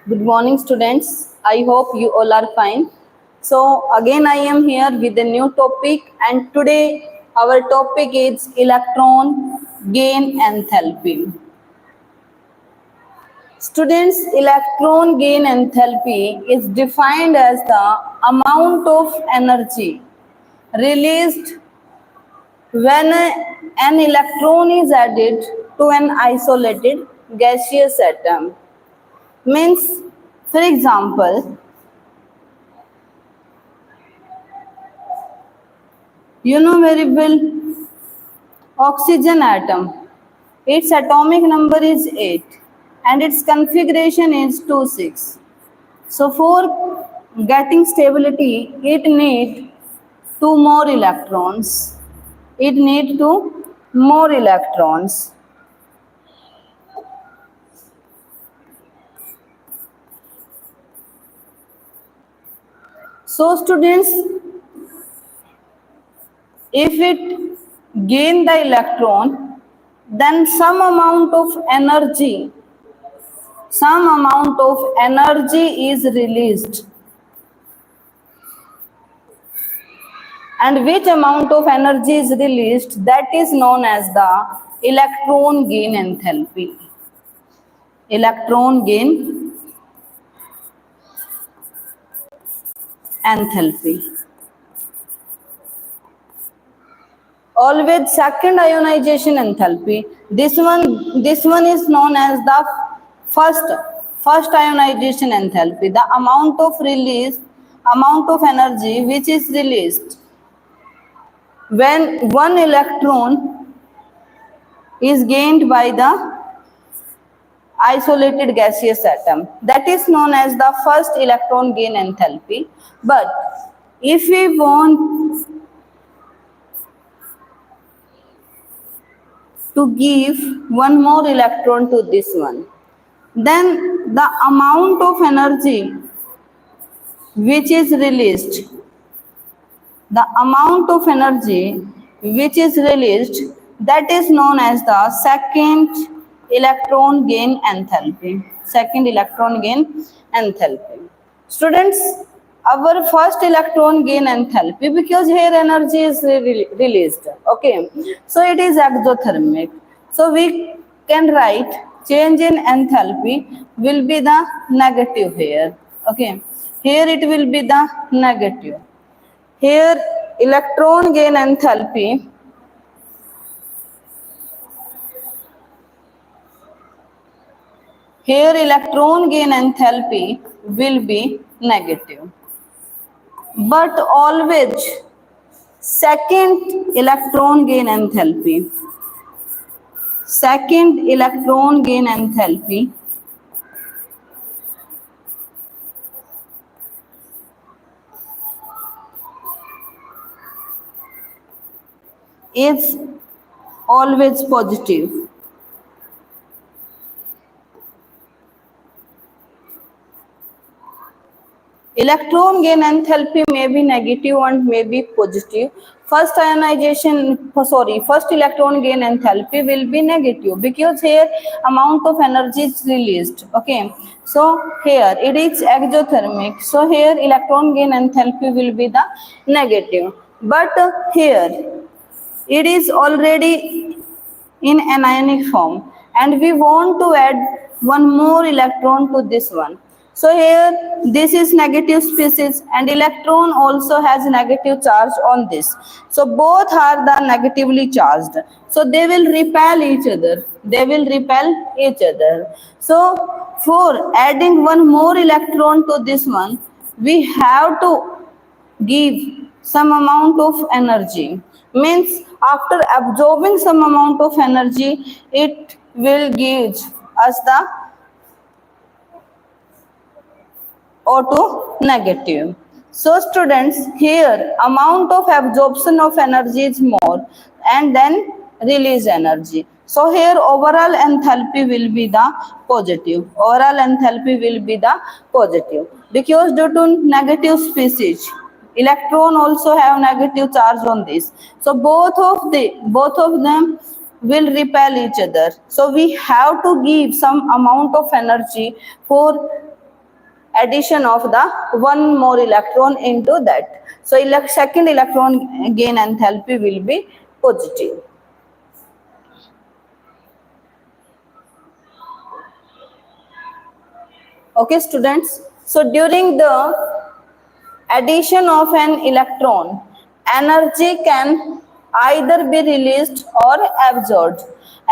Good morning, students. I hope you all are fine. So, again, I am here with a new topic, and today our topic is electron gain enthalpy. Students, electron gain enthalpy is defined as the amount of energy released when an electron is added to an isolated gaseous atom. Means, for example, you know very well oxygen atom. Its atomic number is 8 and its configuration is 2,6. So for getting stability, it need two more electrons. It need two more electrons. So students, if it gain the electron, then some amount of energy is released. And which amount of energy is released, that is known as the electron gain enthalpy. Electron gain enthalpy. Always second ionization enthalpy. This one is known as the first ionization enthalpy. The amount of energy which is released when one electron is gained by the isolated gaseous atom. That is known as the first electron gain enthalpy. But if we want to give one more electron to this one, then the amount of energy which is released, that is known as the second electron gain enthalpy. Students, our first electron gain enthalpy, because here energy is released, okay, so it is exothermic. So we can write change in enthalpy will be the negative here, okay, here it will be the negative. Here electron gain enthalpy will be negative. But always second electron gain enthalpy is always positive. Electron gain enthalpy may be negative and may be positive. First electron gain enthalpy will be negative because here amount of energy is released, okay. So here it is exothermic, so here electron gain enthalpy will be the negative. But here it is already in anionic form and we want to add one more electron to this one. So here this is negative species and electron also has negative charge on this. So both are the negatively charged. So they will repel each other. So for adding one more electron to this one, we have to give some amount of energy. Means after absorbing some amount of energy, it will give us the O2 negative. So students, here amount of absorption of energy is more and then release energy. So here overall enthalpy will be the positive. Because due to negative species, electron also have negative charge on this. So both of them will repel each other. So we have to give some amount of energy for addition of the one more electron into that. So second electron gain enthalpy will be positive. Okay students, so during the addition of an electron, energy can either be released or absorbed,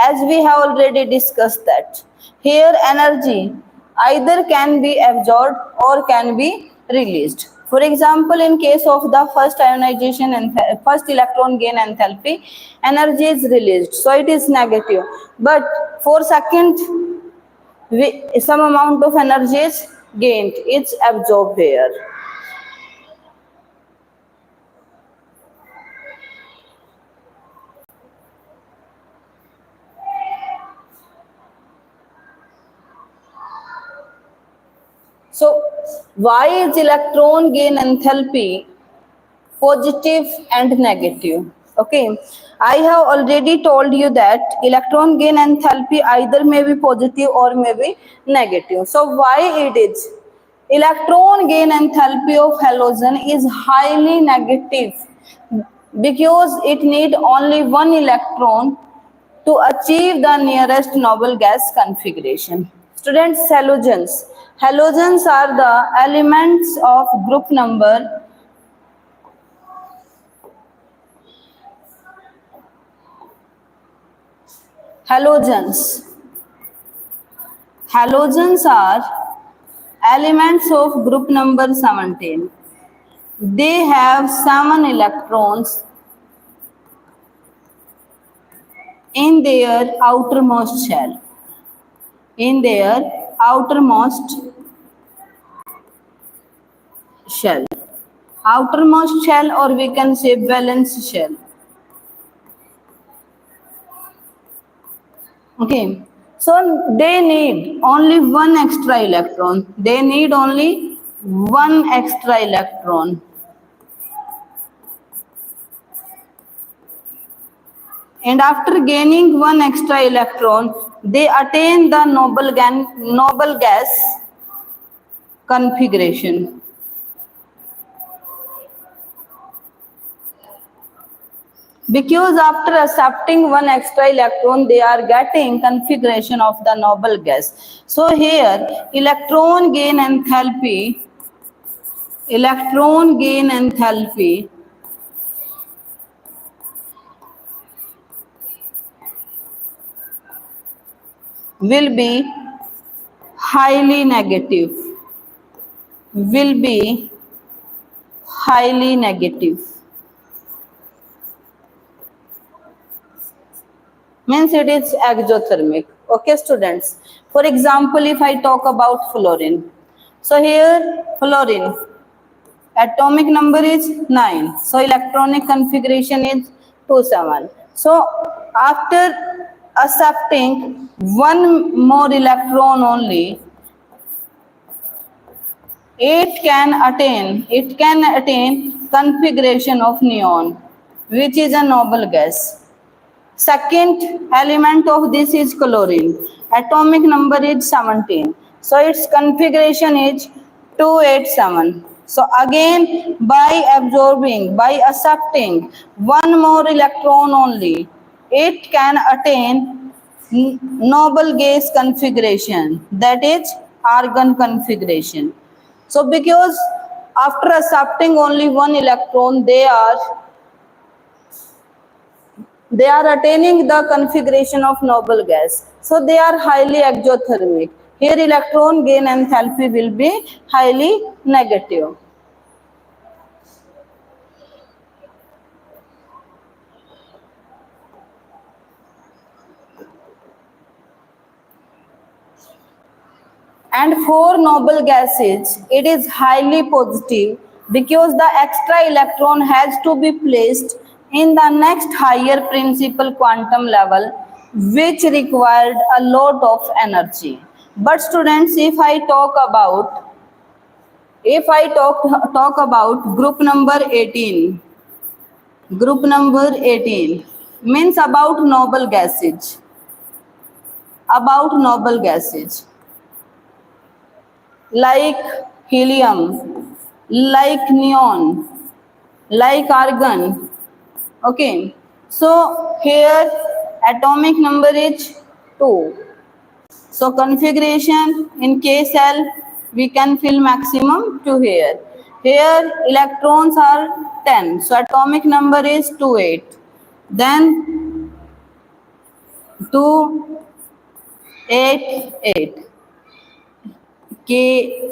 as we have already discussed that. Here energy either can be absorbed or can be released. For example, in case of the first ionization and first electron gain enthalpy, energy is released, so it is negative. But for second, some amount of energy is gained, it's absorbed here. So why is electron gain enthalpy positive and negative? Okay, I have already told you that electron gain enthalpy either may be positive or may be negative. So why it is? Electron gain enthalpy of halogen is highly negative because it need only one electron to achieve the nearest noble gas configuration. Students, halogens. Halogens are the elements of group number halogens. Halogens are elements of group number 17. They have 7 electrons in their outermost shell. In their outermost shell. Outermost shell, or we can say valence shell. Okay, so they need only one extra electron. They need only one extra electron. And after gaining one extra electron, they attain the noble gas configuration. Because after accepting one extra electron, they are getting configuration of the noble gas. So here, electron gain enthalpy will be highly negative. Will be highly negative. Means it is exothermic. Okay students, for example, if I talk about fluorine, so here fluorine atomic number is 9, so electronic configuration is 27. So after accepting one more electron only, it can attain configuration of neon, which is a noble gas. Second element of this is chlorine. Atomic number is 17. So its configuration is 287. So again, by accepting one more electron only, it can attain noble gas configuration, that is argon configuration. So because after accepting only one electron, they are attaining the configuration of noble gas. So they are highly exothermic. Here electron gain enthalpy will be highly negative. And for noble gases, it is highly positive because the extra electron has to be placed in the next higher principal quantum level, which required a lot of energy. But students, if I talk about group number 18, group number 18 means about noble gases. Like helium, like neon, like argon. Okay, so here atomic number is 2. So configuration in K cell we can fill maximum 2 here. Here electrons are 10. So atomic number is 28. Then 2 8 8 K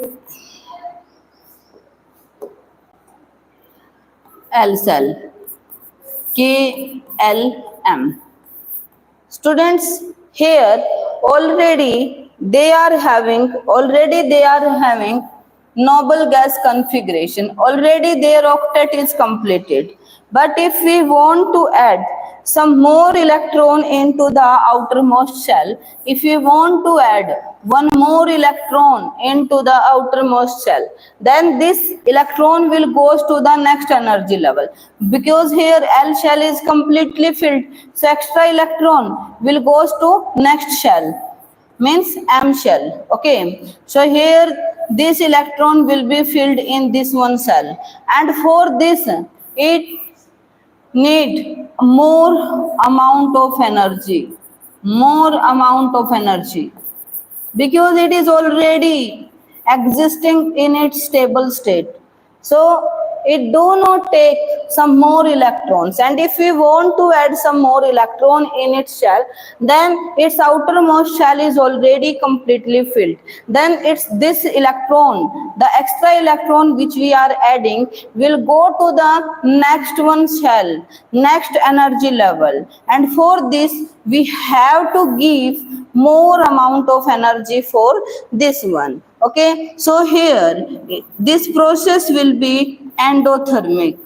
L cell K L M. Students, here already they are having noble gas configuration. Already their octet is completed. But if we want to add some more electron into the outermost shell, if we want to add one more electron into the outermost shell, then this electron will goes to the next energy level, because here L shell is completely filled, so extra electron will goes to next shell, means M shell. Okay, so here this electron will be filled in this one cell, and for this it need more amount of energy, because it is already existing in its stable state. So it do not take some more electrons, and if we want to add some more electron in its shell, then its outermost shell is already completely filled. Then it's this electron, the extra electron which we are adding, will go to the next one shell, next energy level, and for this we have to give more amount of energy for this one. Okay, so here this process will be endothermic.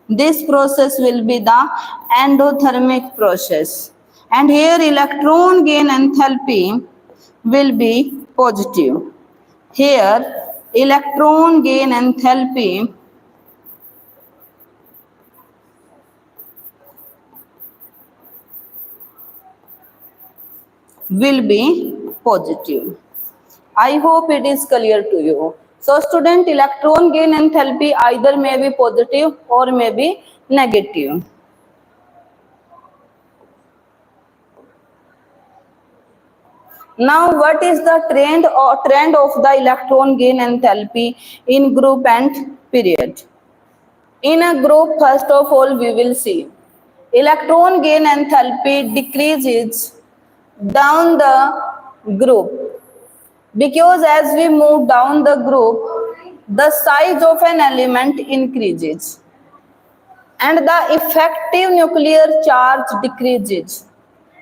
This process will be the endothermic process, and here electron gain enthalpy will be positive. Here electron gain enthalpy will be positive. I hope it is clear to you. So student, electron gain enthalpy either may be positive or may be negative. Now what is the trend of the electron gain enthalpy in group and period? In a group, first of all we will see electron gain enthalpy decreases down the group, because as we move down the group, the size of an element increases and the effective nuclear charge decreases.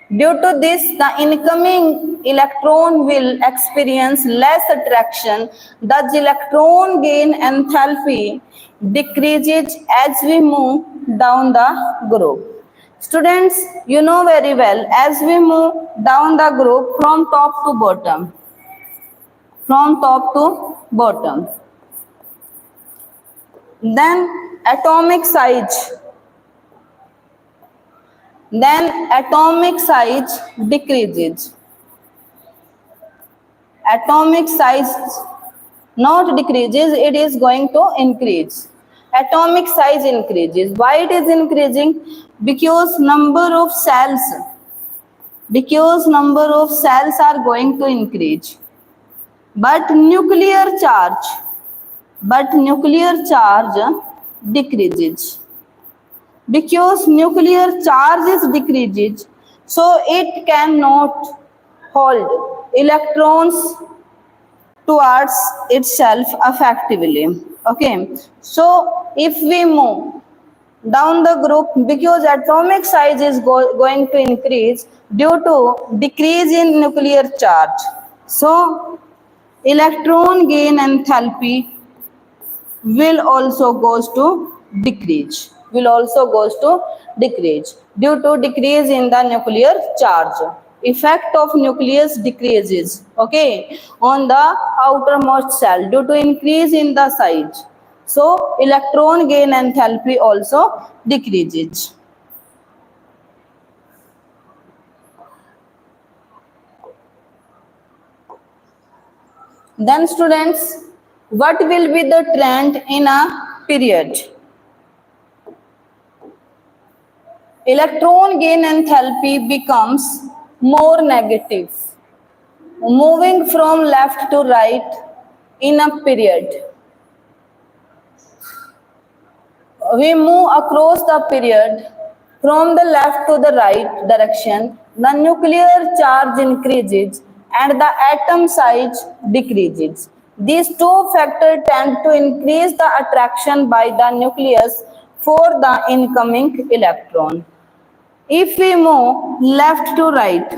Due to this, the incoming electron will experience less attraction. Thus, electron gain enthalpy decreases as we move down the group. Students, you know very well, as we move down the group from top to bottom, then atomic size decreases. Atomic size not decreases, it is going to increase. Atomic size increases. Why it is increasing? Because number of cells are going to increase, but nuclear charge decreases. Because nuclear charge is decreases, so it cannot hold electrons towards itself effectively. Okay, so if we move down the group, because atomic size is going to increase due to decrease in nuclear charge, so electron gain enthalpy will also goes to decrease due to decrease in the nuclear charge. Effect of nucleus decreases, okay, on the outermost cell due to increase in the size, so electron gain enthalpy also decreases. Then students, What will be the trend in a period? Electron gain enthalpy becomes more negative, moving from left to right in a period. We move across the period from the left to the right direction. The nuclear charge increases and the atom size decreases. These two factors tend to increase the attraction by the nucleus for the incoming electron. If we move left to right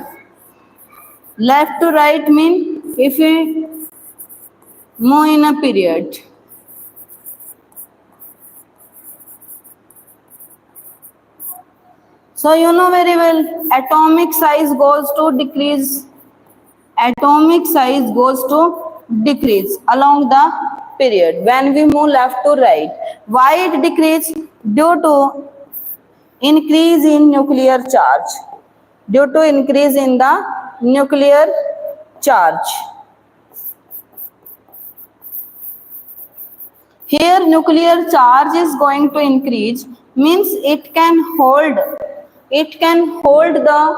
means if we move in a period. So you know very well, atomic size goes to decrease. Atomic size goes to decrease along the period when we move left to right. Why it decrease? Due to increase in nuclear charge. Due to increase in the nuclear charge. Here nuclear charge is going to increase means it can hold the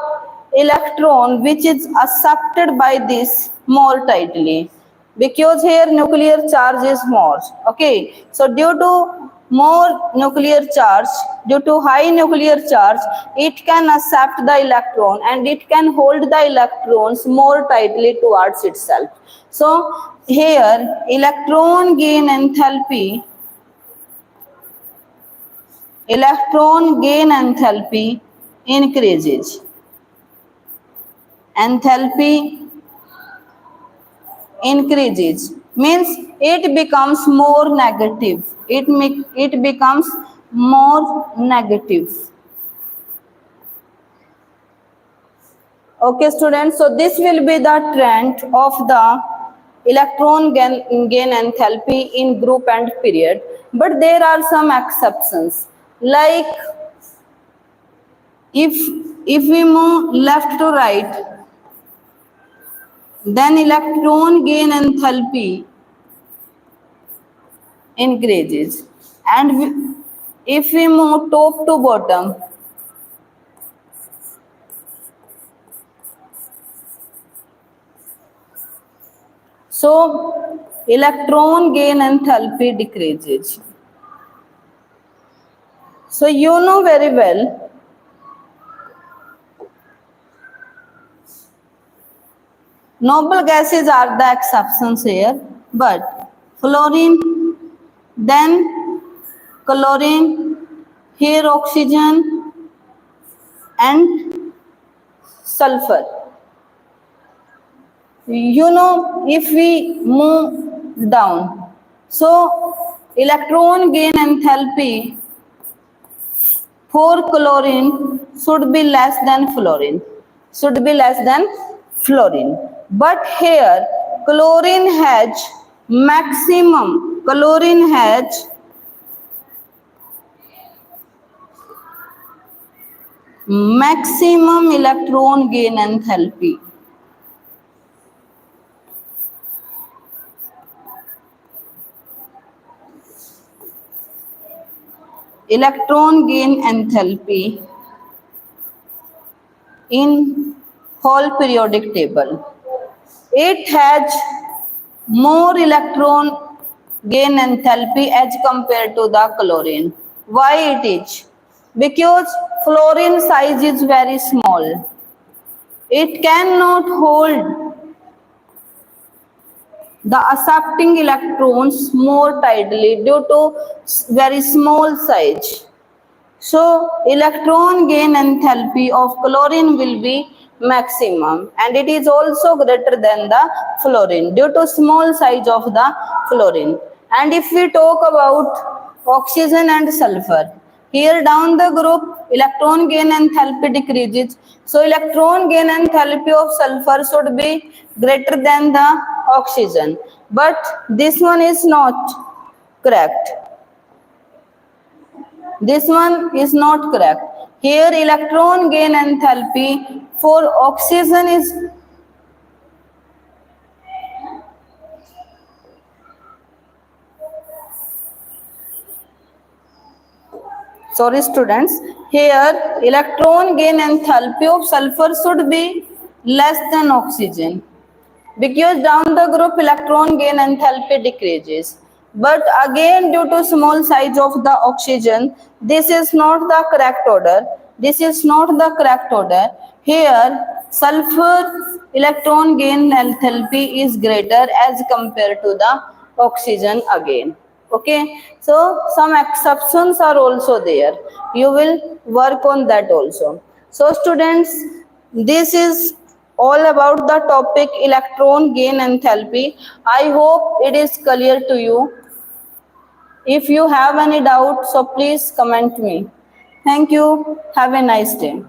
electron which is accepted by this more tightly, because here nuclear charge is more. Okay, so due to more nuclear charge, due to high nuclear charge, it can accept the electron and it can hold the electrons more tightly towards itself. So here electron gain enthalpy increases. Enthalpy increases means it becomes more negative. It becomes more negative. Okay, students. So this will be the trend of the electron gain enthalpy in group and period. But there are some exceptions. Like if we move left to right, then electron gain enthalpy increases. And if we move top to bottom, so electron gain enthalpy decreases. So you know very well, noble gases are the exceptions here, but fluorine, then chlorine, here oxygen and sulfur. You know, if we move down, so electron gain enthalpy for chlorine should be less than fluorine. But here chlorine has maximum electron gain enthalpy. Electron gain enthalpy in whole periodic table. It has more electron gain enthalpy as compared to the chlorine. Why it is? Because fluorine size is very small. It cannot hold the accepting electrons more tightly due to very small size. So electron gain enthalpy of chlorine will be maximum, and it is also greater than the fluorine due to small size of the fluorine. And if we talk about oxygen and sulfur, here down the group electron gain enthalpy decreases. So electron gain enthalpy of sulfur should be greater than the oxygen, but this one is not correct. This one is not correct. Here electron gain enthalpy for oxygen is . sorry students, here electron gain enthalpy of sulfur should be less than oxygen, because down the group electron gain enthalpy decreases. But again, due to small size of the oxygen, this is not the correct order. This is not the correct order. Here sulfur electron gain enthalpy is greater as compared to the oxygen again. Okay, so some exceptions are also there. You will work on that also. So students, this is all about the topic electron gain enthalpy. I hope it is clear to you. If you have any doubt, so please comment me. Thank you. Have a nice day.